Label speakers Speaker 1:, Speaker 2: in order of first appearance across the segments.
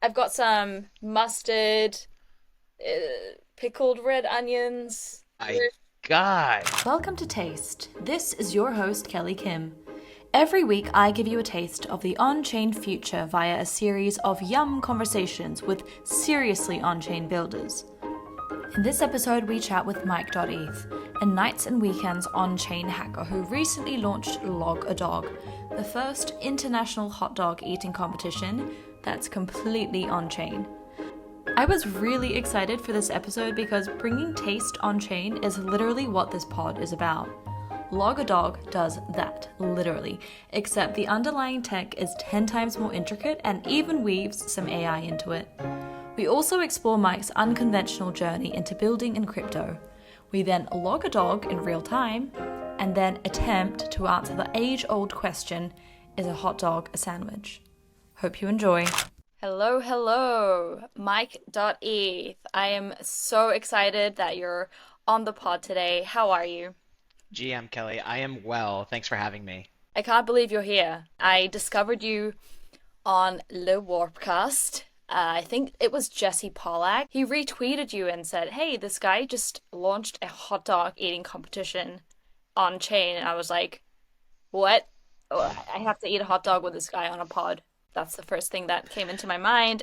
Speaker 1: I've got some mustard, pickled red onions.
Speaker 2: My God.
Speaker 3: Welcome to Taste. This is your host, Kelly Kim. Every week, I give you a taste of the on chain future via a series of yum conversations with seriously on chain builders. In this episode, we chat with MYK.ETH, a nights and weekends on chain hacker who recently launched Log, the first international hot dog eating competition that's completely on chain. I was really excited for this episode because bringing taste on chain is literally what this pod is about. Log does that, literally, except the underlying tech is 10 times more intricate and even weaves some AI into it. We also explore Mike's unconventional journey into building in crypto. We then log a dog in real time, and then attempt to answer the age-old question, is a hot dog a sandwich? Hope you enjoy.
Speaker 1: Hello, hello, MYK.ETH. I am so excited that you're on the pod today. How are you?
Speaker 2: GM Kelly, I am well. Thanks for having me.
Speaker 1: I can't believe you're here. I discovered you on Le Warpcast. I think it was Jesse Pollack. He retweeted you and said, "Hey, this guy just launched a hot dog eating competition on chain." And I was like, "What? Oh, I have to eat a hot dog with this guy on a pod." That's the first thing that came into my mind.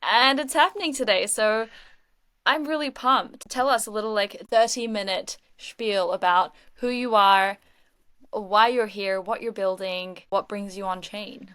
Speaker 1: And it's happening today. So I'm really pumped. Tell us a little 30-minute spiel about who you are, why you're here, what you're building, what brings you on chain.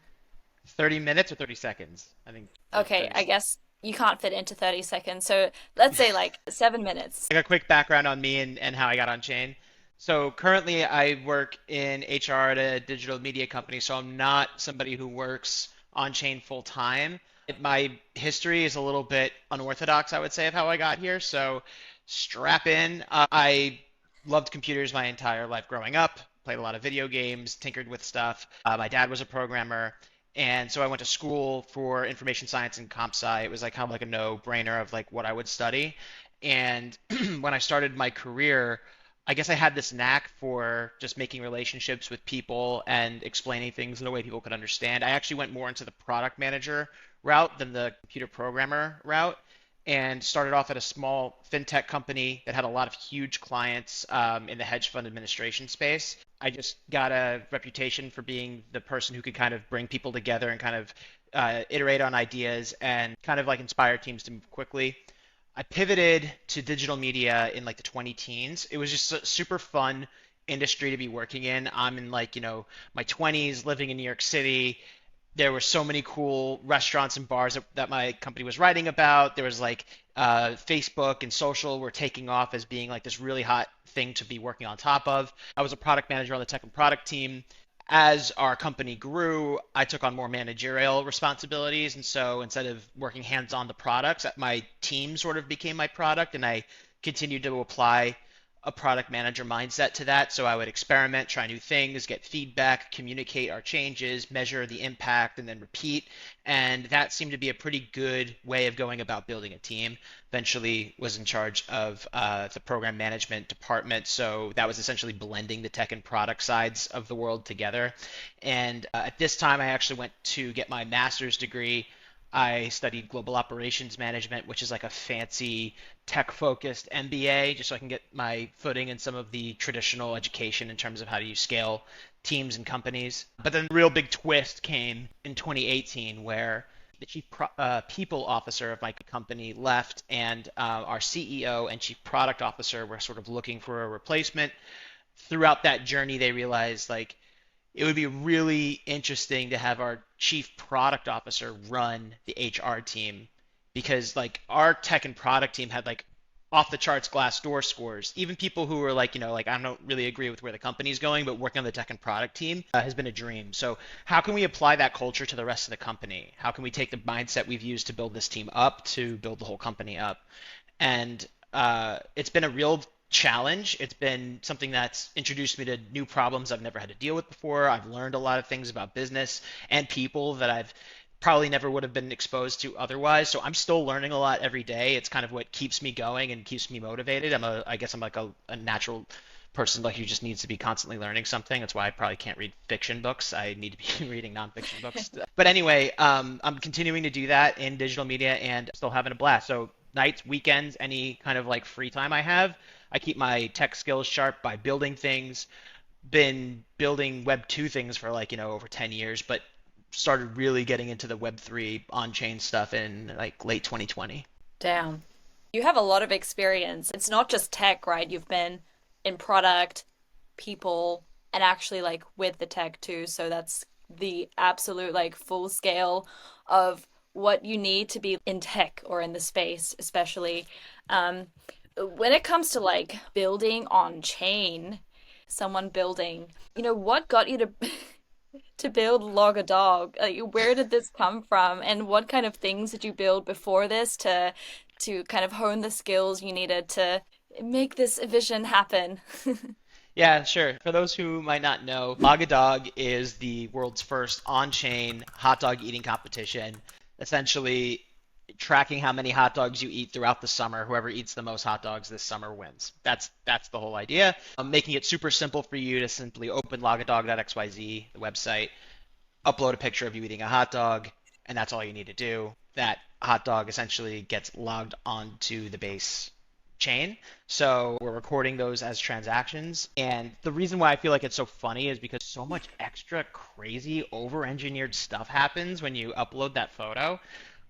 Speaker 2: 30 minutes or 30 seconds? I think
Speaker 1: Okay,
Speaker 2: 30
Speaker 1: I
Speaker 2: seconds.
Speaker 1: guess you can't fit into 30 seconds. So let's say 7 minutes.
Speaker 2: Like a quick background on me and how I got on chain. So currently I work in HR at a digital media company, so I'm not somebody who works on chain full time. My history is a little bit unorthodox, I would say, of how I got here. So strap in. I loved computers my entire life growing up, played a lot of video games, tinkered with stuff. My dad was a programmer. And so I went to school for information science and comp sci. It was like kind of like a no-brainer of like what I would study. And when I started my career, I guess I had this knack for just making relationships with people and explaining things in a way people could understand. I actually went more into the product manager route than the computer programmer route, and started off at a small fintech company that had a lot of huge clients in the hedge fund administration space. I just got a reputation for being the person who could kind of bring people together and kind of iterate on ideas and kind of like inspire teams to move quickly. I pivoted to digital media in like the 20 teens. It was just a super fun industry to be working in. I'm in my 20s living in New York City. There were so many cool restaurants and bars that my company was writing about. There was Facebook and social were taking off as being like this really hot thing to be working on top of. I was a product manager on the tech and product team. As our company grew, I took on more managerial responsibilities. And so instead of working hands on the products, my team sort of became my product, and I continued to apply a product manager mindset to that. So I would experiment, try new things, get feedback, communicate our changes, measure the impact, and then repeat. And that seemed to be a pretty good way of going about building a team. Eventually was in charge of the program management department. So that was essentially blending the tech and product sides of the world together. And at this time, I actually went to get my master's degree. I studied global operations management, which is like a fancy tech-focused MBA, just so I can get my footing in some of the traditional education in terms of how do you scale teams and companies. But then the real big twist came in 2018, where the people officer of my company left, and our CEO and chief product officer were sort of looking for a replacement. Throughout that journey, they realized like it would be really interesting to have our chief product officer run the HR team, because like our tech and product team had like off the charts Glassdoor scores. Even people who were like, I don't really agree with where the company's going, but working on the tech and product team has been a dream. So how can we apply that culture to the rest of the company? How can we take the mindset we've used to build this team up to build the whole company up? And it's been a real challenge. It's been something that's introduced me to new problems I've never had to deal with before. I've learned a lot of things about business and people that I've probably never would have been exposed to otherwise. So I'm still learning a lot every day. It's kind of what keeps me going and keeps me motivated. I guess I'm like a natural person like who just needs to be constantly learning something. That's why I probably can't read fiction books. I need to be reading nonfiction books. But anyway, I'm continuing to do that in digital media and still having a blast. So nights, weekends, any kind of like free time I have, I keep my tech skills sharp by building things. Been building Web 2 things for like, over 10 years, but started really getting into the Web 3 on-chain stuff in like late 2020.
Speaker 1: Damn. You have a lot of experience. It's not just tech, right? You've been in product, people, and actually like with the tech too. So that's the absolute like full scale of what you need to be in tech or in the space, especially. Um, when it comes to like building on chain, someone building, what got you to to build Log a Dog? Like, where did this come from, and what kind of things did you build before this to kind of hone the skills you needed to make this vision happen?
Speaker 2: Yeah, sure. For those who might not know, Hotdog is the world's first on-chain hot dog eating competition. Essentially, tracking how many hot dogs you eat throughout the summer. Whoever eats the most hot dogs this summer wins. That's the whole idea. Making it super simple for you to simply open logadog.xyz, the website, upload a picture of you eating a hot dog, and that's all you need to do. That hot dog essentially gets logged onto the base chain. So we're recording those as transactions. And the reason why I feel like it's so funny is because so much extra crazy over-engineered stuff happens when you upload that photo.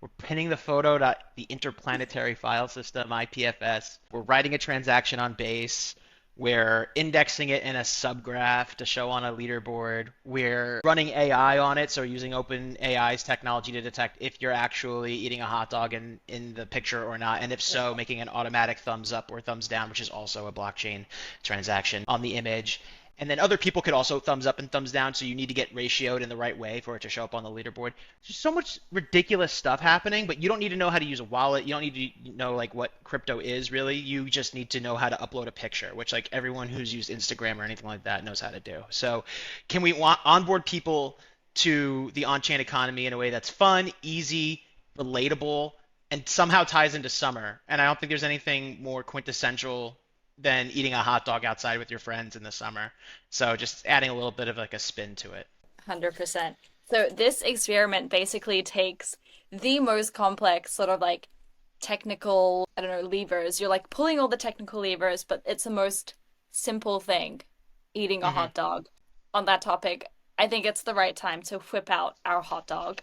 Speaker 2: We're pinning the photo to the interplanetary file system, IPFS. We're writing a transaction on base. We're indexing it in a subgraph to show on a leaderboard. We're running AI on it, so using OpenAI's technology to detect if you're actually eating a hot dog in the picture or not, and if so, making an automatic thumbs up or thumbs down, which is also a blockchain transaction on the image. And then other people could also thumbs up and thumbs down, so you need to get ratioed in the right way for it to show up on the leaderboard. There's so much ridiculous stuff happening, but you don't need to know how to use a wallet. You don't need to know like what crypto is really. You just need to know how to upload a picture, which like everyone who's used Instagram or anything like that knows how to do. So can we onboard people to the on-chain economy in a way that's fun, easy, relatable, and somehow ties into summer? And I don't think there's anything more quintessential than eating a hot dog outside with your friends in the summer. So just adding a little bit of like a spin to it.
Speaker 1: 100%. So this experiment basically takes the most complex sort of like technical, I don't know, levers. You're like pulling all the technical levers, but it's the most simple thing, eating a hot dog. On that topic, I think it's the right time to whip out our hot dog.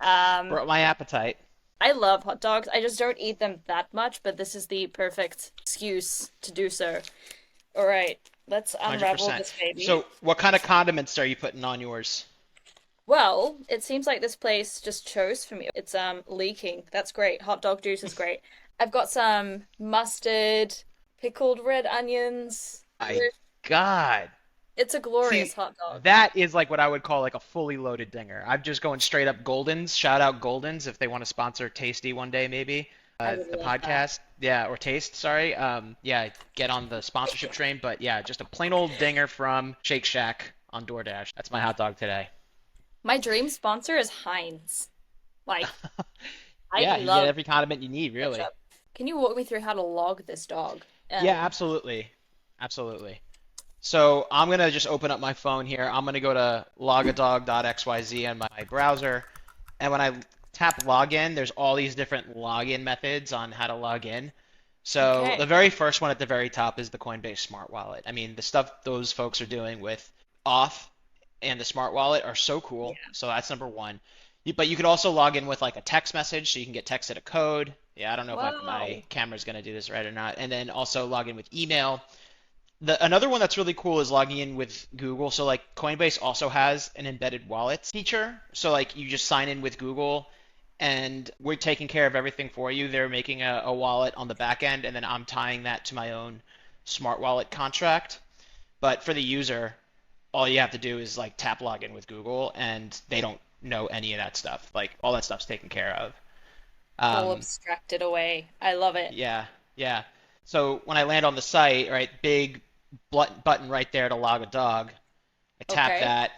Speaker 2: Brought my appetite.
Speaker 1: I love hot dogs. I just don't eat them that much, but this is the perfect excuse to do so. All right, let's unravel
Speaker 2: 100%.
Speaker 1: this baby.
Speaker 2: So what kind of condiments are you putting on yours?
Speaker 1: Well, it seems like this place just chose for me. It's leaking. That's great. Hot dog juice is great. I've got some mustard, pickled red onions.
Speaker 2: My God.
Speaker 1: It's a glorious
Speaker 2: See,
Speaker 1: hot dog.
Speaker 2: that is like what I would call like a fully loaded dinger. I'm just going straight up Goldens. Shout out Goldens if they want to sponsor Tasty one day, maybe.
Speaker 1: I would
Speaker 2: The
Speaker 1: love
Speaker 2: podcast. Yeah, or Taste, sorry. Yeah, get on the sponsorship train. But yeah, just a plain old dinger from Shake Shack on DoorDash. That's my hot dog today.
Speaker 1: My dream sponsor is Heinz. Like,
Speaker 2: Yeah,
Speaker 1: I
Speaker 2: you
Speaker 1: love
Speaker 2: get every condiment you need, really.
Speaker 1: ketchup. Can you walk me through how to log this dog?
Speaker 2: Yeah, absolutely. Absolutely. So I'm going to just open up my phone here. I'm going to go to logadog.xyz on my browser. And when I tap login, there's all these different login methods on how to log in. So
Speaker 1: Okay.
Speaker 2: the very first one at the very top is the Coinbase Smart Wallet. I mean, the stuff those folks are doing with auth and the Smart Wallet are so cool. So that's number one. But you could also log in with like a text message, so you can get texted a code. Yeah, I don't know if my
Speaker 1: Whoa.
Speaker 2: camera's going to do this right or not. And then also log in with email. Another one that's really cool is logging in with Google. So like Coinbase also has an embedded wallet feature. So like you just sign in with Google and we're taking care of everything for you. They're making a wallet on the back end and then I'm tying that to my own smart wallet contract. But for the user, all you have to do is like tap login with Google and they don't know any of that stuff. Like all that stuff's taken care of.
Speaker 1: All
Speaker 2: Um,
Speaker 1: abstracted away. I love it.
Speaker 2: yeah, yeah. So when I land on the site, right, big button right there to log a dog. I tap
Speaker 1: Okay.
Speaker 2: that.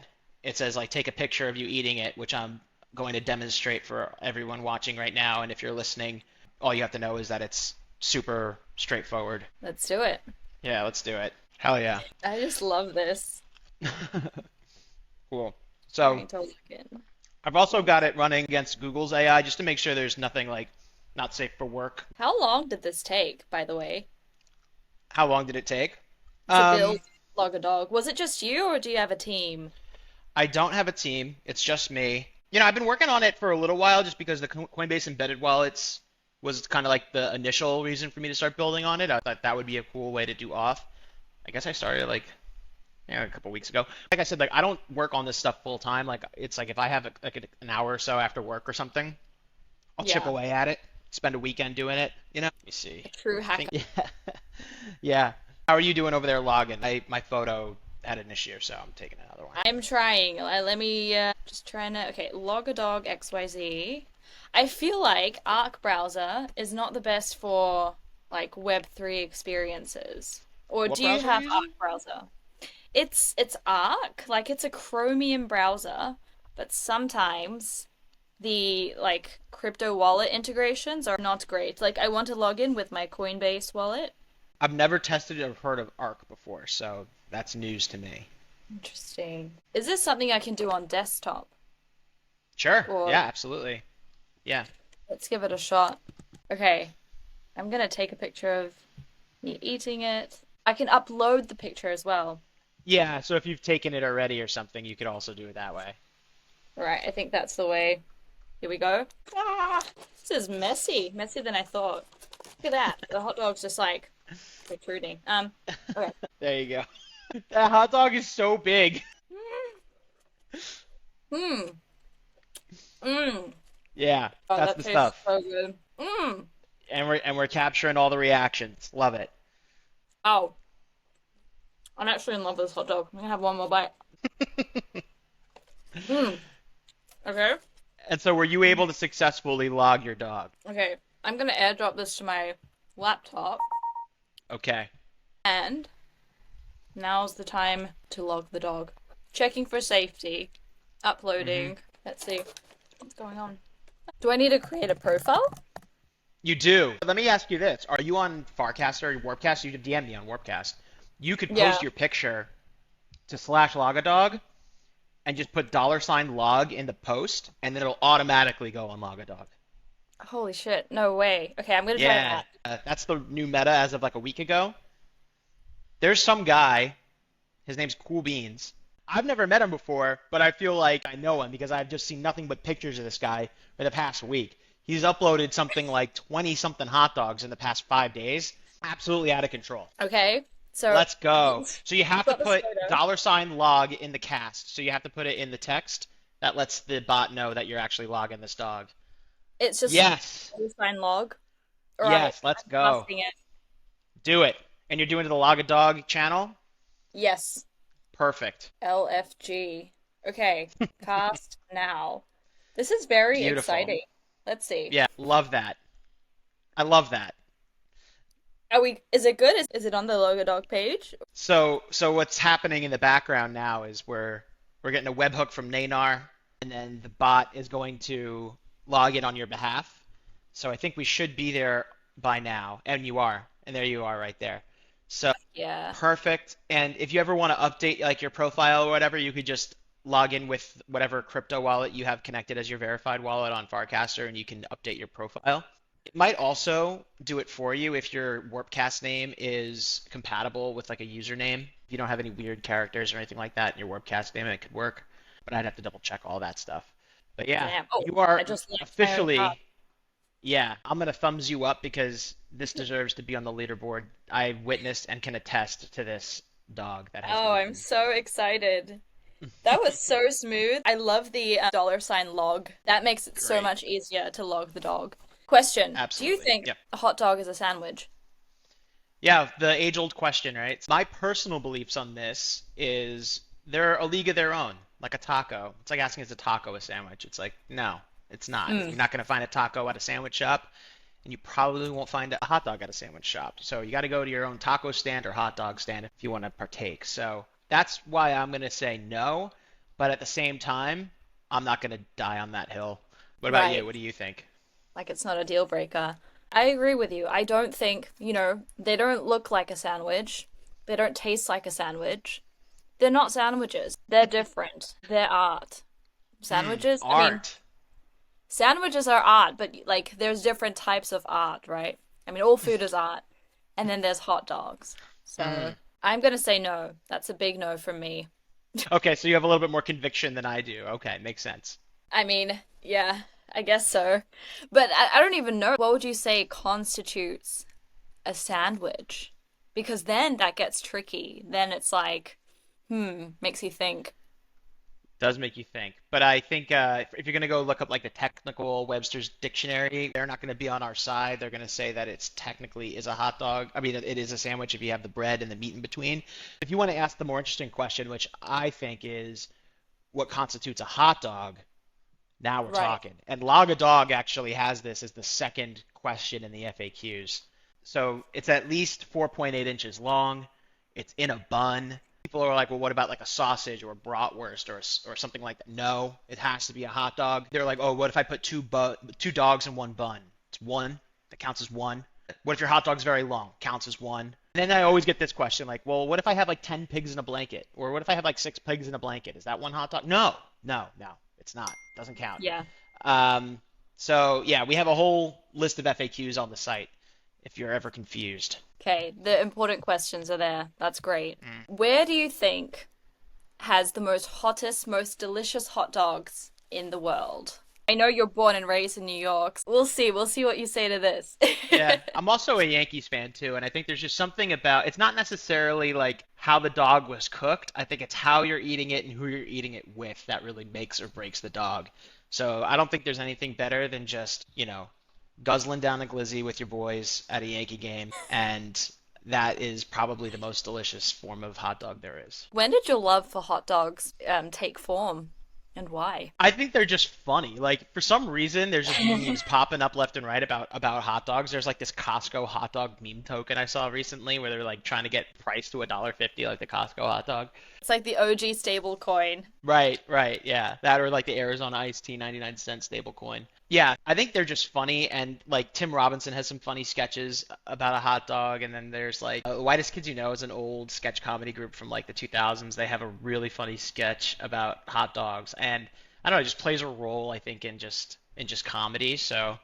Speaker 2: It says like take a picture of you eating it, which I'm going to demonstrate for everyone watching right now. And if you're listening, all you have to know is that it's super straightforward.
Speaker 1: Let's do it.
Speaker 2: Yeah, let's do it. Hell yeah.
Speaker 1: I just love this.
Speaker 2: Cool. So
Speaker 1: Trying to look in.
Speaker 2: I've also got it running against Google's AI just to make sure there's nothing like not safe for work.
Speaker 1: How long did this take, by the way,
Speaker 2: How long did it take?
Speaker 1: to build
Speaker 2: Um,
Speaker 1: Log a Dog? Was it just you, or do you have a team?
Speaker 2: I don't have a team. It's just me. You know, I've been working on it for a little while just because the Coinbase embedded wallets was kind of like the initial reason for me to start building on it. I thought that would be a cool way to do off. I guess I started like a couple weeks ago. Like I said, like I don't work on this stuff full time. Like it's like if I have an hour or so after work or something, I'll chip
Speaker 1: Yeah,
Speaker 2: away at it. Spend a weekend doing it. You know. Let me see.
Speaker 1: a true
Speaker 2: I think
Speaker 1: hacker.
Speaker 2: yeah, yeah. How are you doing over there logging? My photo had an issue, so I'm taking another one.
Speaker 1: I'm trying. Let me just trying to. Okay, Log a Dog XYZ. I feel like Arc browser is not the best for like Web3 experiences. Or
Speaker 2: What
Speaker 1: do you
Speaker 2: browser are you
Speaker 1: have Arc
Speaker 2: using?
Speaker 1: browser? It's Arc, like it's a Chromium browser, but sometimes the like crypto wallet integrations are not great. Like I want to log in with my Coinbase wallet.
Speaker 2: I've never tested or heard of Arc before, so that's news to me.
Speaker 1: Interesting. Is this something I can do on desktop?
Speaker 2: Sure.
Speaker 1: Or
Speaker 2: Yeah, absolutely. Yeah.
Speaker 1: let's give it a shot. Okay, I'm gonna take a picture of me eating it. I can upload the picture as well.
Speaker 2: Yeah, so if you've taken it already or something, you could also do it that way.
Speaker 1: Right, I think that's the way. Here we go. Ah, this is messy. Messier than I thought. Look at that. The hot dog's just like protruding. Okay.
Speaker 2: There you go. That hot dog is so big.
Speaker 1: Mmm. Mmm.
Speaker 2: Yeah,
Speaker 1: Oh,
Speaker 2: that's
Speaker 1: that
Speaker 2: the
Speaker 1: tastes
Speaker 2: stuff.
Speaker 1: so good. Mmm.
Speaker 2: And we're capturing all the reactions. Love it.
Speaker 1: Oh, I'm actually in love with this hot dog. I'm gonna have one more bite. Mmm. Okay.
Speaker 2: And so were you able to successfully log your dog?
Speaker 1: Okay. I'm gonna airdrop this to my laptop,
Speaker 2: Okay.
Speaker 1: and now's the time to log the dog. Checking for safety.
Speaker 2: hmm
Speaker 1: Uploading. Let's see what's going on. Do I need to create a profile?
Speaker 2: You do. Let me ask you this. Are you on Farcast or Warpcast? You could DM me on Warpcast. You could
Speaker 1: Yeah.
Speaker 2: post your picture to slash logadog and just put $log in the post, and then it'll automatically go on Logadog.
Speaker 1: Holy shit. No way. Okay, I'm gonna try
Speaker 2: Yeah,
Speaker 1: that.
Speaker 2: that's the new meta as of like a week ago. There's some guy, his name's Cool Beans. I've never met him before, but I feel like I know him because I've just seen nothing but pictures of this guy for the past week. He's uploaded something like 20 something hot dogs in the past 5 days. Absolutely out of control.
Speaker 1: Okay. So
Speaker 2: Let's go. So you
Speaker 1: you've
Speaker 2: have to
Speaker 1: got this
Speaker 2: put
Speaker 1: photo.
Speaker 2: $log in the cast. So you have to put it in the text. That lets the bot know that you're actually logging this dog.
Speaker 1: It's just
Speaker 2: Yes.
Speaker 1: sign log. All right.
Speaker 2: Yes, let's
Speaker 1: I'm
Speaker 2: go.
Speaker 1: casting it.
Speaker 2: Do it. And you're doing it to the Log a Dog channel?
Speaker 1: Yes.
Speaker 2: Perfect.
Speaker 1: LFG. Okay. Cast now. This is very
Speaker 2: Beautiful.
Speaker 1: exciting. Let's see.
Speaker 2: Yeah, love that. I love that.
Speaker 1: Are we, is it good? Is it on the Logo Dog page?
Speaker 2: So what's happening in the background now is we're getting a webhook from Nanar, and then the bot is going to log in on your behalf. So I think we should be there by now, and you are, and there you are right there. So
Speaker 1: Yeah.
Speaker 2: perfect. And if you ever want to update like your profile or whatever, you could just log in with whatever crypto wallet you have connected as your verified wallet on Farcaster, and you can update your profile. It might also do it for you if your Warpcast name is compatible with like a username. If you don't have any weird characters or anything like that in your Warpcast name, it could work. But I'd have to double check all that stuff. But yeah,
Speaker 1: Damn. Oh,
Speaker 2: you are
Speaker 1: I just liked my own card.
Speaker 2: officially, yeah, I'm gonna thumbs you up because this deserves to be on the leaderboard. I witnessed and can attest to this dog that has
Speaker 1: Oh,
Speaker 2: been
Speaker 1: I'm
Speaker 2: eaten.
Speaker 1: so excited. That was so smooth. I love the dollar sign log. That makes it so
Speaker 2: Great.
Speaker 1: much easier to log the dog. Question: do you
Speaker 2: Absolutely.
Speaker 1: think
Speaker 2: Yep.
Speaker 1: a hot dog is a sandwich?
Speaker 2: Yeah, the age-old question, right? My personal beliefs on this is they're a league of their own, like a taco. It's like asking is a taco a sandwich? It's like, no, it's not.
Speaker 1: Mm,
Speaker 2: You're not going to find a taco at a sandwich shop, and you probably won't find a hot dog at a sandwich shop. So you got to go to your own taco stand or hot dog stand if you want to partake. So that's why I'm going to say no, but at the same time, I'm not going to die on that hill. What about you?
Speaker 1: right.
Speaker 2: What do you think?
Speaker 1: Like it's not a deal breaker. I agree with you. I don't think, they don't look like a sandwich. They don't taste like a sandwich. They're not sandwiches. They're different. They're art. Sandwiches, I mean,
Speaker 2: Art.
Speaker 1: sandwiches are art, but like there's different types of art, right? I mean, all food is art. And then there's hot dogs. So I'm gonna say no. That's a big no from me.
Speaker 2: Okay, so you have a little bit more conviction than I do. Okay, makes sense.
Speaker 1: I mean, yeah, I guess so. But I don't even know. What would you say constitutes a sandwich? Because then that gets tricky. Then it's like, makes you think.
Speaker 2: Does make you think. But I think if you're going to go look up like the technical Webster's dictionary, they're not going to be on our side. They're going to say that it's technically is a hot dog. I mean, it is a sandwich if you have the bread and the meat in between. If you want to ask the more interesting question, which I think is what constitutes a hot dog, now we're
Speaker 1: Right.
Speaker 2: talking. And Log a Dog actually has this as the second question in the FAQs. So it's at least 4.8 inches long. It's in a bun. People are like, well, what about like a sausage or a bratwurst or something like that? No, it has to be a hot dog. They're like, oh, what if I put two dogs in one bun? It's one. That counts as one. What if your hot dog's very long? Counts as one. And then I always get this question like, well, what if I have like 10 pigs in a blanket? Or what if I have like 6 pigs in a blanket? Is that one hot dog? No, no, no, it's not. Doesn't count.
Speaker 1: Yeah.
Speaker 2: Um, so yeah, we have a whole list of FAQs on the site if you're ever confused.
Speaker 1: Okay, the important questions are there. That's great. Where do you think has the most hottest, most delicious hot dogs in the world? I know you're born and raised in New York. We'll see. We'll see what you say to this.
Speaker 2: Yeah, I'm also a Yankees fan too, and I think there's just something about it's not necessarily like how the dog was cooked. I think it's how you're eating it and who you're eating it with that really makes or breaks the dog. So I don't think there's anything better than just, guzzling down a glizzy with your boys at a Yankee game, and that is probably the most delicious form of hot dog there is.
Speaker 1: When did your love for hot dogs take form and why?
Speaker 2: I think they're just funny. Like for some reason, there's just memes popping up left and right about hot dogs. There's like this Costco hot dog meme token I saw recently where they're like trying to get priced to $1.50 like the Costco hot dog.
Speaker 1: It's like the OG stable coin.
Speaker 2: Right, right, yeah. That or like the Arizona iced tea 99-cent stable coin. Yeah, I think they're just funny, and like Tim Robinson has some funny sketches about a hot dog, and then there's like Whitest Kids You Know is an old sketch comedy group from like the 2000s. They have a really funny sketch about hot dogs, and I don't know, it just plays a role I think in just comedy, so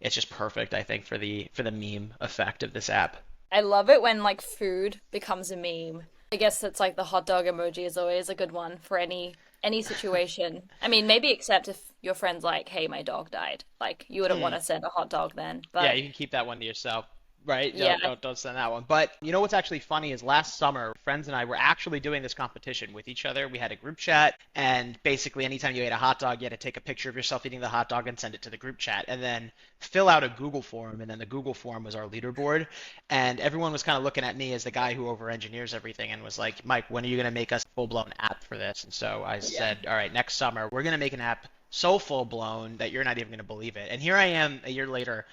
Speaker 2: it's just perfect I think for the meme effect of this app.
Speaker 1: I love it when like food becomes a meme. I guess it's like the hot dog emoji is always a good one for any situation. I mean, maybe except if your friend's like, "Hey, my dog died." Like, you wouldn't want to send a hot dog then.
Speaker 2: Yeah,
Speaker 1: But
Speaker 2: you can keep that one to yourself. Right?
Speaker 1: yeah,
Speaker 2: Don't send that one. But you know what's actually funny is last summer, friends and I were actually doing this competition with each other. We had a group chat, and basically anytime you ate a hot dog, you had to take a picture of yourself eating the hot dog and send it to the group chat, and then fill out a Google form, and then the Google form was our leaderboard. And everyone was kind of looking at me as the guy who over-engineers everything and was like, Mike, when are you going to make us a full-blown app for this? And so I
Speaker 1: yeah.
Speaker 2: said, all right, next summer, we're going to make an app so full-blown that you're not even going to believe it. And here I am a year later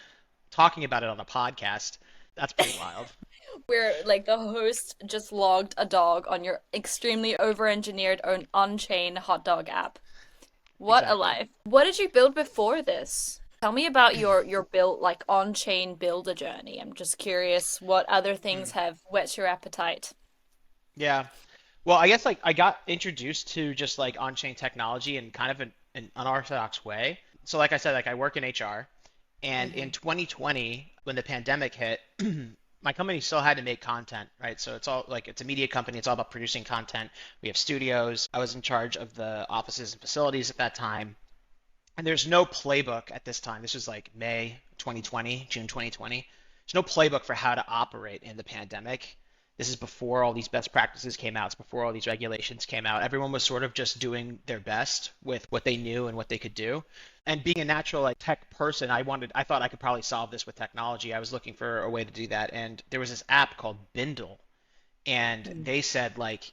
Speaker 2: talking about it on a podcast. That's pretty wild.
Speaker 1: Where like the host just logged a dog on your extremely over-engineered own on-chain hot dog app. What a
Speaker 2: Exactly.
Speaker 1: life. What did you build before this? Tell me about your build like on-chain builder journey. I'm just curious what other things have whet your appetite.
Speaker 2: Yeah. Well, I guess like I got introduced to just like on-chain technology in kind of an unorthodox way. So like I said, like I work in HR, and in 2020, when the pandemic hit, my company still had to make content, right? So it's all like it's a media company. It's all about producing content. We have studios. I was in charge of the offices and facilities at that time. And there's no playbook at this time. This was like May 2020, June 2020. There's no playbook for how to operate in the pandemic. This is before all these best practices came out. It's before all these regulations came out. Everyone was sort of just doing their best with what they knew and what they could do. And being a natural like tech person, I thought I could probably solve this with technology. I was looking for a way to do that. And there was this app called Bindle, and they said like,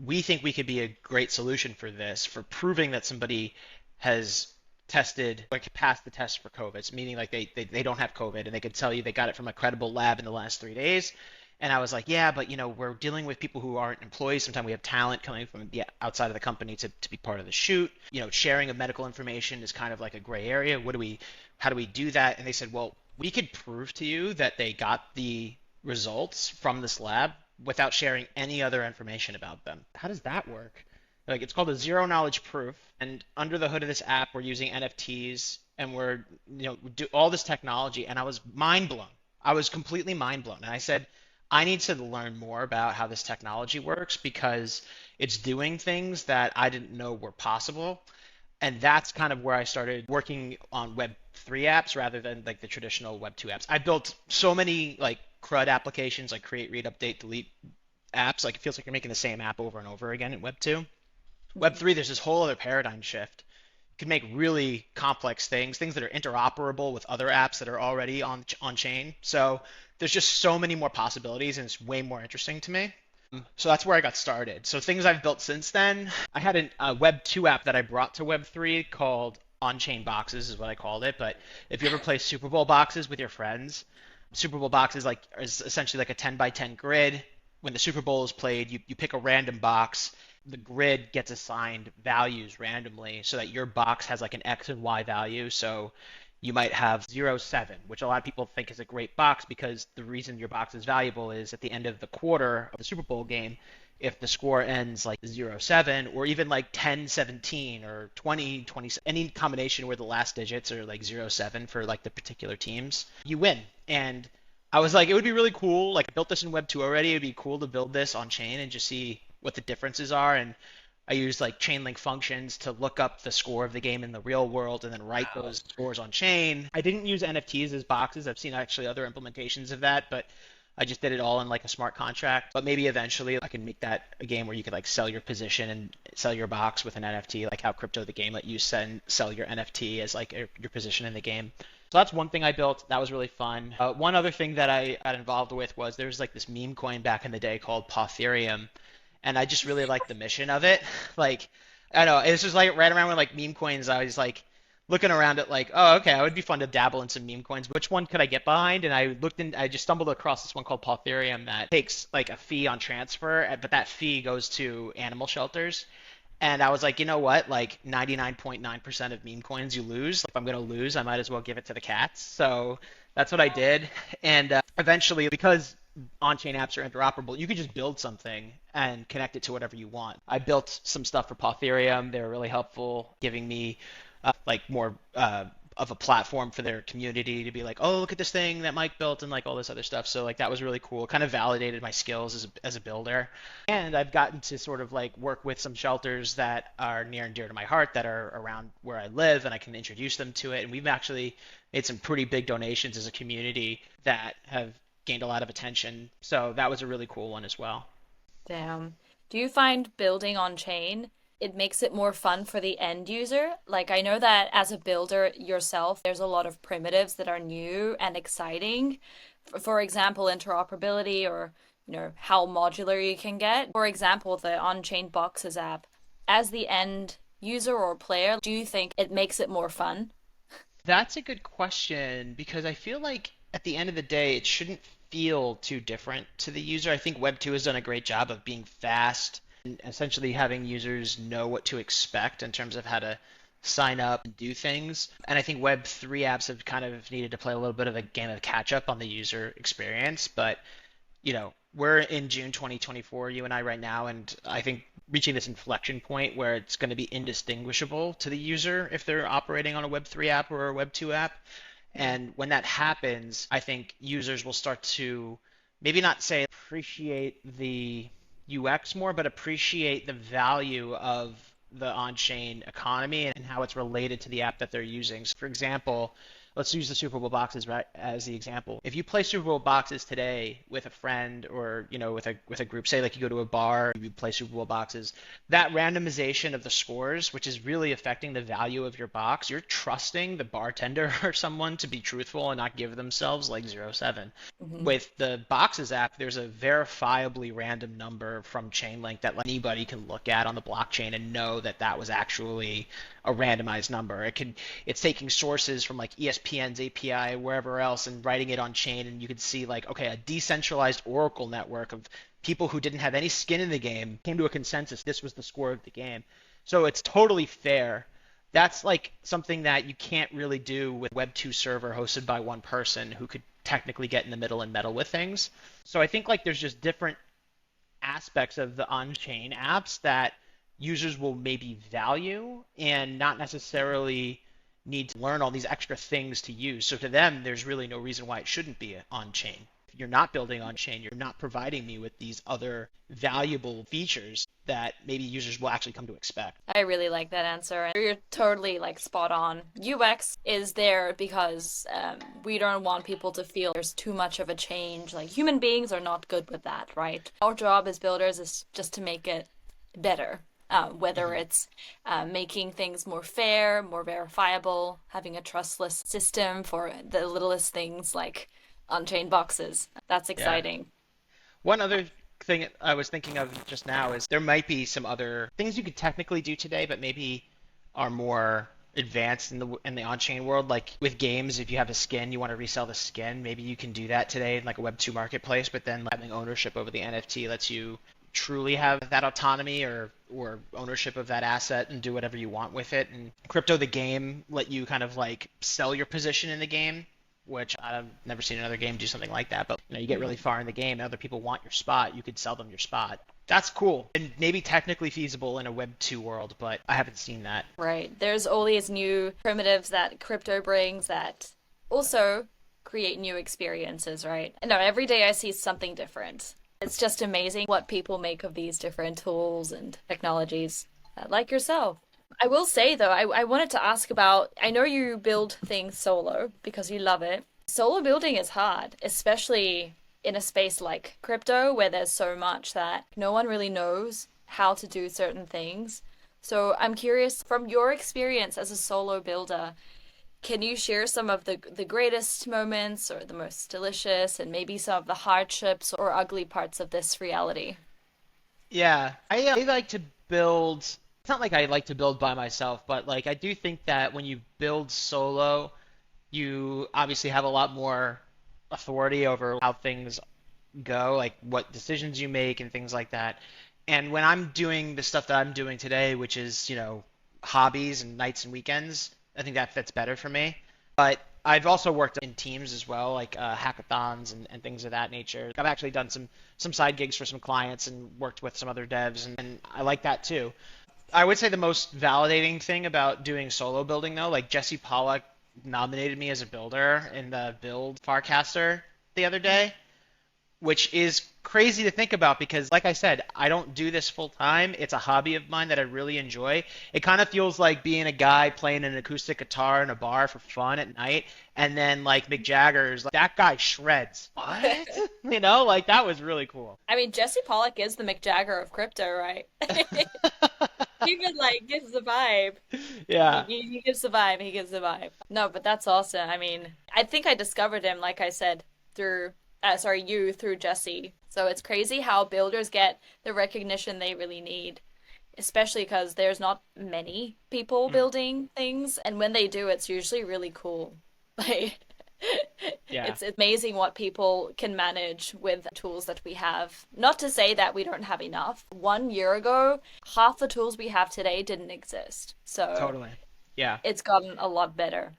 Speaker 2: we think we could be a great solution for this, for proving that somebody has tested, like passed the test for COVID, meaning like they don't have COVID and they could tell you they got it from a credible lab in the last 3 days. And I was like, yeah, but we're dealing with people who aren't employees. Sometimes we have talent coming from the outside of the company to be part of the shoot. Sharing of medical information is kind of like a gray area. How do we do that? And they said, well, we could prove to you that they got the results from this lab without sharing any other information about them. How does that work? Like, it's called a zero knowledge proof, and under the hood of this app, we're using NFTs, and we're, do all this technology, and I was mind blown. I was completely mind blown, and I said, I need to learn more about how this technology works because it's doing things that I didn't know were possible. And that's kind of where I started working on Web3 apps rather than like the traditional Web2 apps. I built so many like CRUD applications, like create, read, update, delete apps. Like it feels like you're making the same app over and over again in Web2. Web3, there's this whole other paradigm shift. You can make really complex things that are interoperable with other apps that are already on chain. So there's just so many more possibilities, and it's way more interesting to me. So that's where I got started. So things I've built since then, I had a Web 2 app that I brought to Web 3 called On-Chain Boxes is what I called it. But if you ever play Super Bowl boxes with your friends, Super Bowl boxes is essentially like a 10 by 10 grid. When the Super Bowl is played, you pick a random box. The grid gets assigned values randomly so that your box has like an X and Y value. So you might have 0-7, which a lot of people think is a great box because the reason your box is valuable is at the end of the quarter of the Super Bowl game, if the score ends like 0-7 or even like 10-17 or 20-20, any combination where the last digits are like 0-7 for like the particular teams, you win. And I was like, it would be really cool. Like I built this in Web 2 already. It'd be cool to build this on chain and just see what the differences are. And I used like chain link functions to look up the score of the game in the real world and then write those scores on chain. I didn't use NFTs as boxes. I've seen actually other implementations of that, but I just did it all in like a smart contract. But maybe eventually I can make that a game where you could like sell your position and sell your box with an NFT, like how Crypto the game let you sell your NFT as like your position in the game. So that's one thing I built. That was really fun. One other thing that I got involved with was there was like this meme coin back in the day called Potherium. And I just really liked the mission of it. Like, I don't know, it's just like right around when like meme coins, I was like looking around at like, oh, okay, it would be fun to dabble in some meme coins. Which one could I get behind? And I just stumbled across this one called Potherium that takes like a fee on transfer, but that fee goes to animal shelters. And I was like, you know what? Like 99.9% of meme coins you lose. If I'm going to lose, I might as well give it to the cats. So that's what I did. And eventually, because on-chain apps are interoperable, you could just build something and connect it to whatever you want. I built some stuff for Potherium. They were really helpful, giving me like more of a platform for their community to be like, oh, look at this thing that Mike built and like all this other stuff. So like that was really cool. Kind of validated my skills as a builder. And I've gotten to sort of like work with some shelters that are near and dear to my heart that are around where I live, and I can introduce them to it. And we've actually made some pretty big donations as a community that have gained a lot of attention. So that was a really cool one as well.
Speaker 1: Damn. Do you find building on chain, it makes it more fun for the end user? Like I know that as a builder yourself, there's a lot of primitives that are new and exciting. For example, interoperability or, how modular you can get. For example, the on-chain boxes app. As the end user or player, do you think it makes it more fun?
Speaker 2: That's a good question because I feel like at the end of the day, it shouldn't feel too different to the user. I think Web2 has done a great job of being fast and essentially having users know what to expect in terms of how to sign up and do things. And I think Web3 apps have kind of needed to play a little bit of a game of catch up on the user experience. But, we're in June 2024, you and I right now, and I think reaching this inflection point where it's going to be indistinguishable to the user if they're operating on a Web3 app or a Web2 app. And when that happens, I think users will start to maybe not say appreciate the UX more, but appreciate the value of the on-chain economy and how it's related to the app that they're using. So for example, let's use the Super Bowl boxes right as the example. If you play Super Bowl boxes today with a friend or with a group, say like you go to a bar, you play Super Bowl boxes, that randomization of the scores, which is really affecting the value of your box, you're trusting the bartender or someone to be truthful and not give themselves like 0.7. With the boxes app, there's a verifiably random number from Chainlink that anybody can look at on the blockchain and know that that was actually a randomized number. It's taking sources from like ESPN's API, wherever else, and writing it on chain, and you can see like, okay, a decentralized Oracle network of people who didn't have any skin in the game came to a consensus. This was the score of the game. So it's totally fair. That's like something that you can't really do with Web2 server hosted by one person who could technically get in the middle and meddle with things. So I think like there's just different aspects of the on-chain apps that users will maybe value and not necessarily need to learn all these extra things to use. So to them, there's really no reason why it shouldn't be on-chain. If you're not building on-chain, you're not providing me with these other valuable features that maybe users will actually come to expect.
Speaker 1: I really like that answer. You're totally like spot on. UX is there because we don't want people to feel there's too much of a change. Like human beings are not good with that, right? Our job as builders is just to make it better. Whether it's making things more fair, more verifiable, having a trustless system for the littlest things like on-chain boxes. That's exciting.
Speaker 2: Yeah. One other thing I was thinking of just now is there might be some other things you could technically do today, but maybe are more advanced in the on-chain world. Like with games, if you have a skin, you want to resell the skin, maybe you can do that today in like a Web2 marketplace, but then having ownership over the NFT lets you truly have that autonomy or ownership of that asset and do whatever you want with it. And crypto, the game, let you kind of like sell your position in the game, which I've never seen another game do something like that. But you get really far in the game, and other people want your spot, you could sell them your spot. That's cool and maybe technically feasible in a Web 2 world, but I haven't seen that.
Speaker 1: Right. There's always new primitives that crypto brings that also create new experiences, right? No, every day I see something different. It's just amazing what people make of these different tools and technologies, like yourself. I will say, though, I wanted to ask about, I know you build things solo because you love it. Solo building is hard, especially in a space like crypto where there's so much that no one really knows how to do certain things. So I'm curious, from your experience as a solo builder, can you share some of the greatest moments or the most delicious and maybe some of the hardships or ugly parts of this reality?
Speaker 2: Yeah, I like to build. It's not like I like to build by myself, but like I do think that when you build solo, you obviously have a lot more authority over how things go, like what decisions you make and things like that. And when I'm doing the stuff that I'm doing today, which is, hobbies and nights and weekends, I think that fits better for me. But I've also worked in teams as well, like hackathons and things of that nature. I've actually done some side gigs for some clients and worked with some other devs, and I like that too. I would say the most validating thing about doing solo building, though, like Jesse Pollack nominated me as a builder in the Build Farcaster the other day, which is crazy to think about because, like I said, I don't do this full time. It's a hobby of mine that I really enjoy. It kind of feels like being a guy playing an acoustic guitar in a bar for fun at night, and then like Mick Jagger's, like, that guy shreds. What? Like that was really cool.
Speaker 1: I mean, Jesse Pollack is the Mick Jagger of crypto, right? He even like gives the vibe.
Speaker 2: Yeah.
Speaker 1: He gives the vibe. He gives the vibe. No, but that's awesome. I mean, I think I discovered him, like I said, through through Jesse. So it's crazy how builders get the recognition they really need, especially because there's not many people building things, and when they do, it's usually really cool. Like,
Speaker 2: Yeah.
Speaker 1: it's amazing what people can manage with tools that we have. Not to say that we don't have enough. 1 year ago, half the tools we have today didn't exist. So
Speaker 2: Totally. Yeah.
Speaker 1: it's gotten a lot better.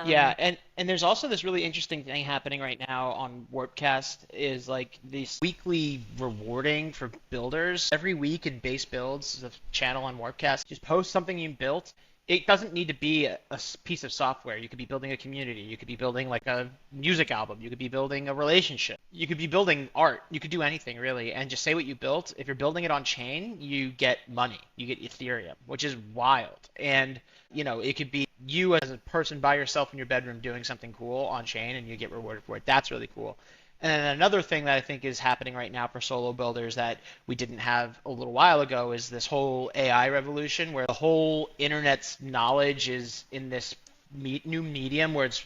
Speaker 2: Yeah, and there's also this really interesting thing happening right now on Warpcast is like this weekly rewarding for builders. Every week in base builds, the channel on Warpcast, just post something you built. It doesn't need to be a piece of software. You could be building a community. You could be building like a music album. You could be building a relationship. You could be building art. You could do anything really, and just say what you built. If you're building it on chain, you get money. You get Ethereum, which is wild. And it could be you as a person by yourself in your bedroom doing something cool on chain, and you get rewarded for it. That's really cool. And then another thing that I think is happening right now for solo builders that we didn't have a little while ago is this whole AI revolution where the whole internet's knowledge is in this new medium where it's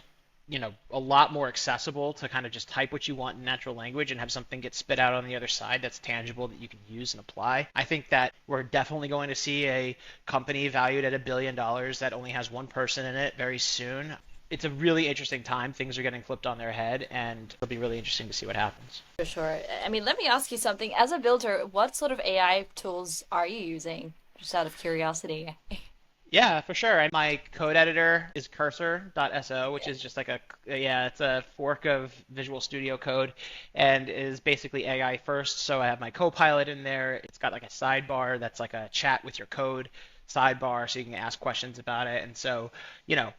Speaker 2: a lot more accessible to kind of just type what you want in natural language and have something get spit out on the other side that's tangible that you can use and apply. I think that we're definitely going to see a company valued at $1 billion that only has one person in it very soon. It's a really interesting time. Things are getting flipped on their head, and it'll be really interesting to see what happens.
Speaker 1: For sure. I mean, let me ask you something. As a builder, what sort of AI tools are you using? Just out of curiosity.
Speaker 2: Yeah, for sure. And my code editor is cursor.so, which is just like yeah, it's a fork of Visual Studio Code and is basically AI first. So I have my Copilot in there. It's got like a sidebar that's like a chat with your code sidebar so you can ask questions about it. And so,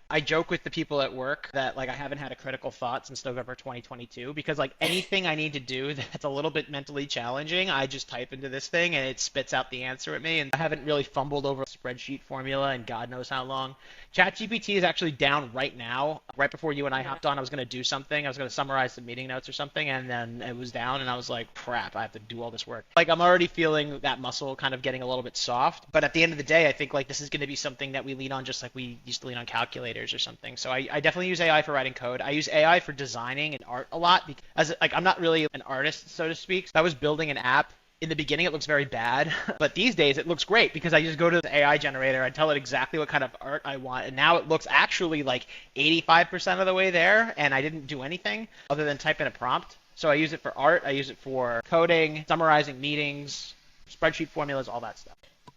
Speaker 2: I joke with the people at work that like I haven't had a critical thought since November 2022 because like anything I need to do that's a little bit mentally challenging, I just type into this thing and it spits out the answer at me. And I haven't really fumbled over a spreadsheet formula in God knows how long. ChatGPT is actually down right now. Right before you and I hopped on, I was going to do something. I was going to summarize some meeting notes or something, and then it was down, and I was like, crap, I have to do all this work. Like, I'm already feeling that muscle kind of getting a little bit soft. But at the end of the day, I think like this is going to be something that we lean on just like we used to lean on calculators or something. So I definitely use AI for writing code. I use AI for designing and art a lot because like I'm not really an artist, so to speak. So I was building an app. In the beginning, it looks very bad, but these days it looks great because I just go to the AI generator, I tell it exactly what kind of art I want, and now it looks actually like 85% of the way there, and I didn't do anything other than type in a prompt. So I use it for art, I use it for coding, summarizing meetings, spreadsheet formulas, all that stuff.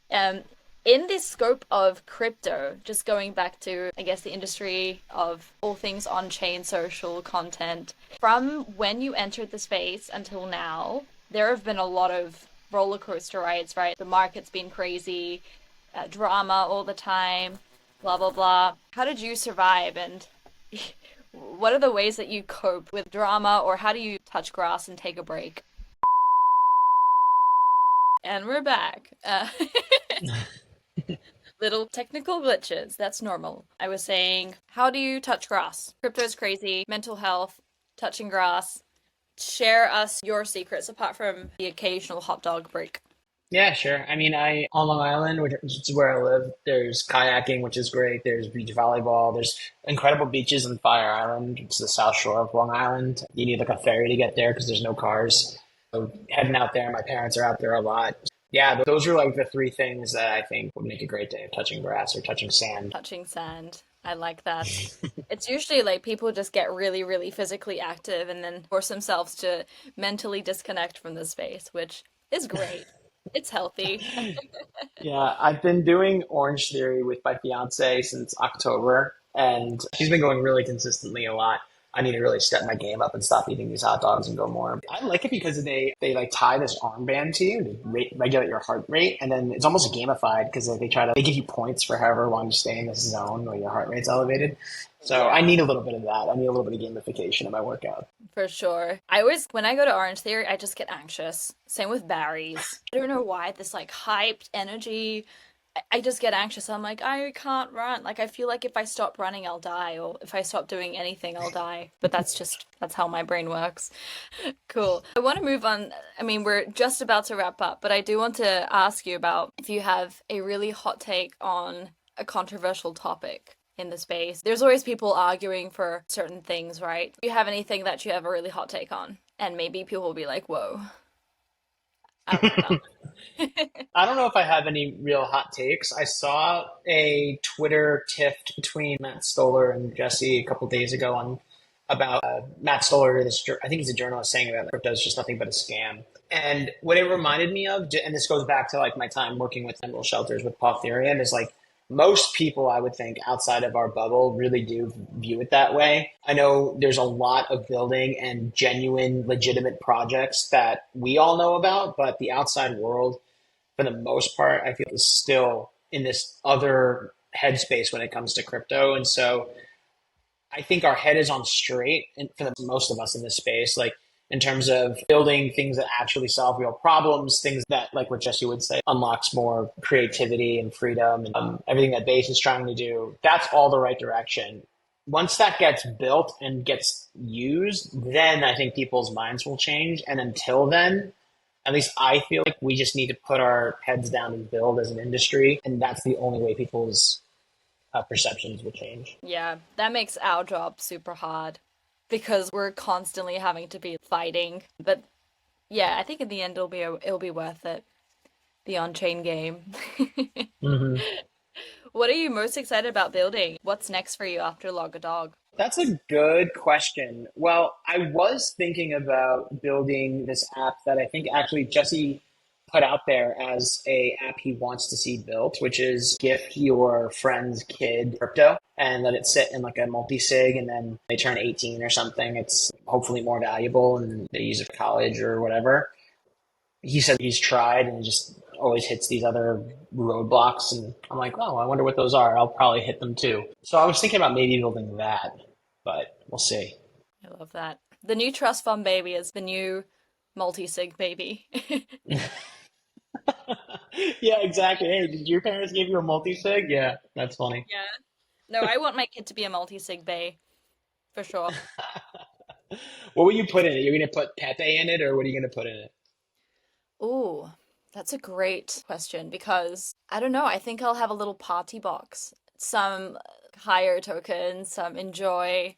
Speaker 1: Um, in this scope of crypto, just going back to, I guess, the industry of all things on-chain social content, from when you entered the space until now, there have been a lot of roller coaster rides, right? The market's been crazy, drama all the time, blah, blah, blah. How did you survive? And what are the ways that you cope with drama, or how do you touch grass and take a break? And we're back. Little technical glitches. That's normal. I was saying, how do you touch grass? Crypto's crazy, mental health, touching grass. Share us your secrets apart from the occasional hot dog break.
Speaker 4: Yeah, sure. I mean, on Long Island, which is where I live, there's kayaking, which is great. There's beach volleyball. There's incredible beaches in Fire Island. It's the South Shore of Long Island. You need like a ferry to get there because there's no cars. So heading out there, my parents are out there a lot. Yeah, those are like the three things that I think would make a great day of touching grass or touching sand.
Speaker 1: Touching sand. I like that. It's usually like people just get really, really physically active and then force themselves to mentally disconnect from the space, which is great. It's healthy.
Speaker 4: Yeah, I've been doing Orange Theory with my fiance since October, and she's been going really consistently a lot. I need to really step my game up and stop eating these hot dogs and go more. I like it because they like tie this armband to you to regulate your heart rate, and then it's almost gamified because like, they give you points for however long you stay in this zone where your heart rate's elevated. So I need a little bit of that. I need a little bit of gamification in my workout.
Speaker 1: For sure. I always, when I go to Orange Theory, I just get anxious. Same with Barry's. I don't know why, this like hyped energy. I just get anxious. I'm like, I can't run. Like, I feel like if I stop running, I'll die. Or if I stop doing anything, I'll die. But that's how my brain works. Cool. I want to move on. I mean, we're just about to wrap up, but I do want to ask you about if you have a really hot take on a controversial topic in the space. There's always people arguing for certain things, right? Do you have anything that you have a really hot take on? And maybe people will be like, whoa. I don't know.
Speaker 4: I don't know if I have any real hot takes. I saw a Twitter tiff between Matt Stoller and Jesse a couple days ago on about Matt Stoller, I think he's a journalist, saying that crypto is just nothing but a scam. And what it reminded me of, and this goes back to like my time working with animal shelters with Paul Therian, is like most people, I would think, outside of our bubble really do view it that way. I know there's a lot of building and genuine, legitimate projects that we all know about, but the outside world, for the most part, I feel is still in this other headspace when it comes to crypto. And so I think our head is on straight, and for most of us in this space, like in terms of building things that actually solve real problems, things that, like what Jesse would say, unlocks more creativity and freedom and everything that Base is trying to do. That's all the right direction. Once that gets built and gets used, then I think people's minds will change. And until then, at least I feel like we just need to put our heads down and build as an industry. And that's the only way people's perceptions will change.
Speaker 1: Yeah, that makes our job super hard because we're constantly having to be fighting. But yeah, I think in the end it'll be worth it. The on-chain game.
Speaker 4: Mm-hmm.
Speaker 1: What are you most excited about building? What's next for you after Log a Dog?
Speaker 4: That's a good question. Well, I was thinking about building this app that I think actually Jesse put out there as a app he wants to see built, which is gift your friend's kid crypto and let it sit in like a multi-sig, and then they turn 18 or something. It's hopefully more valuable and they use it for college or whatever. He said he's tried and just always hits these other roadblocks. And I'm like, oh, I wonder what those are. I'll probably hit them too. So I was thinking about maybe building that, but we'll see.
Speaker 1: I love that. The new trust fund baby is the new multi-sig baby.
Speaker 4: Yeah, exactly. Hey, did your parents give you a multi-sig? Yeah, that's funny.
Speaker 1: Yeah. No, I want my kid to be a multi-sig bae, for sure.
Speaker 4: What will you put in it? You're going to put Pepe in it, or what are you going to put in it?
Speaker 1: Ooh, that's a great question because I don't know. I think I'll have a little party box. Some higher tokens, some enjoy,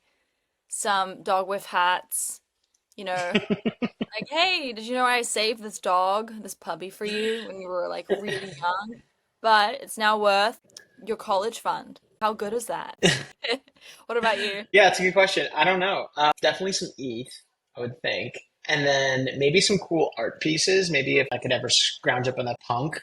Speaker 1: some dog with hats, you know. Like, hey, did you know I saved this dog, this puppy for you when you were like really young? But it's now worth your college fund. How good is that? What about you?
Speaker 4: Yeah, it's a good question. I don't know. Definitely some ETH, I would think. And then maybe some cool art pieces. Maybe if I could ever scrounge up on a punk,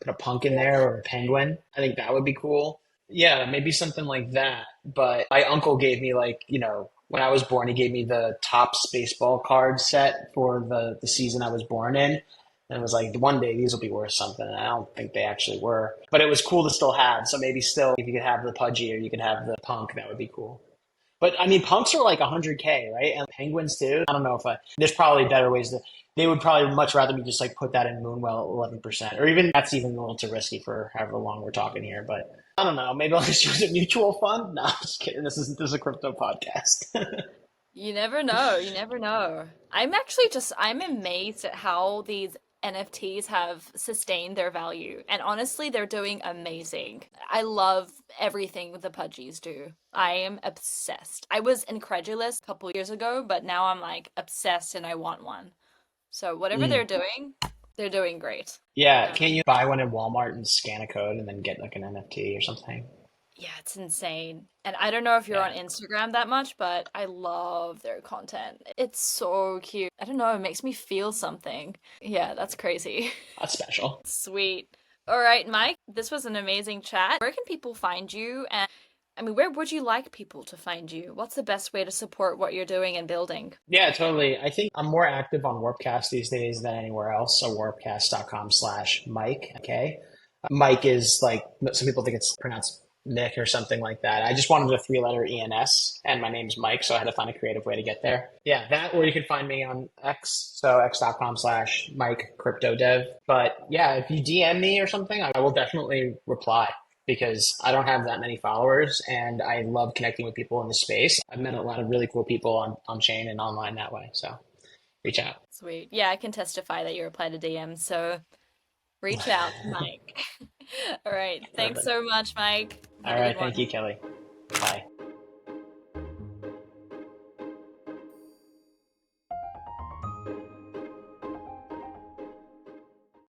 Speaker 4: put a punk in there or a penguin. I think that would be cool. Yeah, maybe something like that. But my uncle gave me when I was born, he gave me the Topps baseball card set for the season I was born in. And it was like, one day these will be worth something. And I don't think they actually were. But it was cool to still have. So maybe still, if you could have the Pudgy or you could have the Punk, that would be cool. But I mean, punks are like 100K, right? And penguins too. I don't know if there's probably better ways they would probably much rather me just like put that in Moonwell at 11%, or even that's even a little too risky for however long we're talking here. But I don't know. Maybe I'll just use a mutual fund. No, I'm just kidding. This is a crypto podcast.
Speaker 1: You never know. You never know. I'm amazed at how these NFTs have sustained their value. And honestly, they're doing amazing. I love everything the Pudgies do. I am obsessed. I was incredulous a couple years ago, but now I'm like obsessed and I want one. So whatever
Speaker 4: Mm.
Speaker 1: they're doing great.
Speaker 4: Yeah,
Speaker 1: Yeah.
Speaker 4: can't you buy one in Walmart and scan a code and then get like an NFT or something?
Speaker 1: Yeah, it's insane. And I don't know if you're on
Speaker 4: Yeah,
Speaker 1: Instagram that much, but I love their content. It's so cute. I don't know, it makes me feel something. Yeah, that's crazy.
Speaker 4: that's special.
Speaker 1: Sweet. All right, Mike, this was an amazing chat. Where can people find you? And I mean, where would you like people to find you? What's the best way to support what you're doing and building?
Speaker 4: Yeah, totally. I think I'm more active on Warpcast these days than anywhere else. So warpcast.com/Mike. Okay. Mike is like, some people think it's pronounced Mick or something like that. I just wanted a three-letter ENS, and my name's Mike, so I had to find a creative way to get there. Yeah, that, or you can find me on X, so x.com/Mike Crypto Dev. But yeah, if you DM me or something, I will definitely reply because I don't have that many followers and I love connecting with people in the space. I've met a lot of really cool people on chain and online that way. So reach out.
Speaker 1: Sweet. Yeah, I can testify that you reply to DMs, so reach out to Mike. All right. Thanks
Speaker 4: Perfect.
Speaker 1: so much, Mike.
Speaker 4: All
Speaker 1: Have a
Speaker 4: right.
Speaker 1: good
Speaker 4: Thank
Speaker 1: one.
Speaker 4: you, Kelly.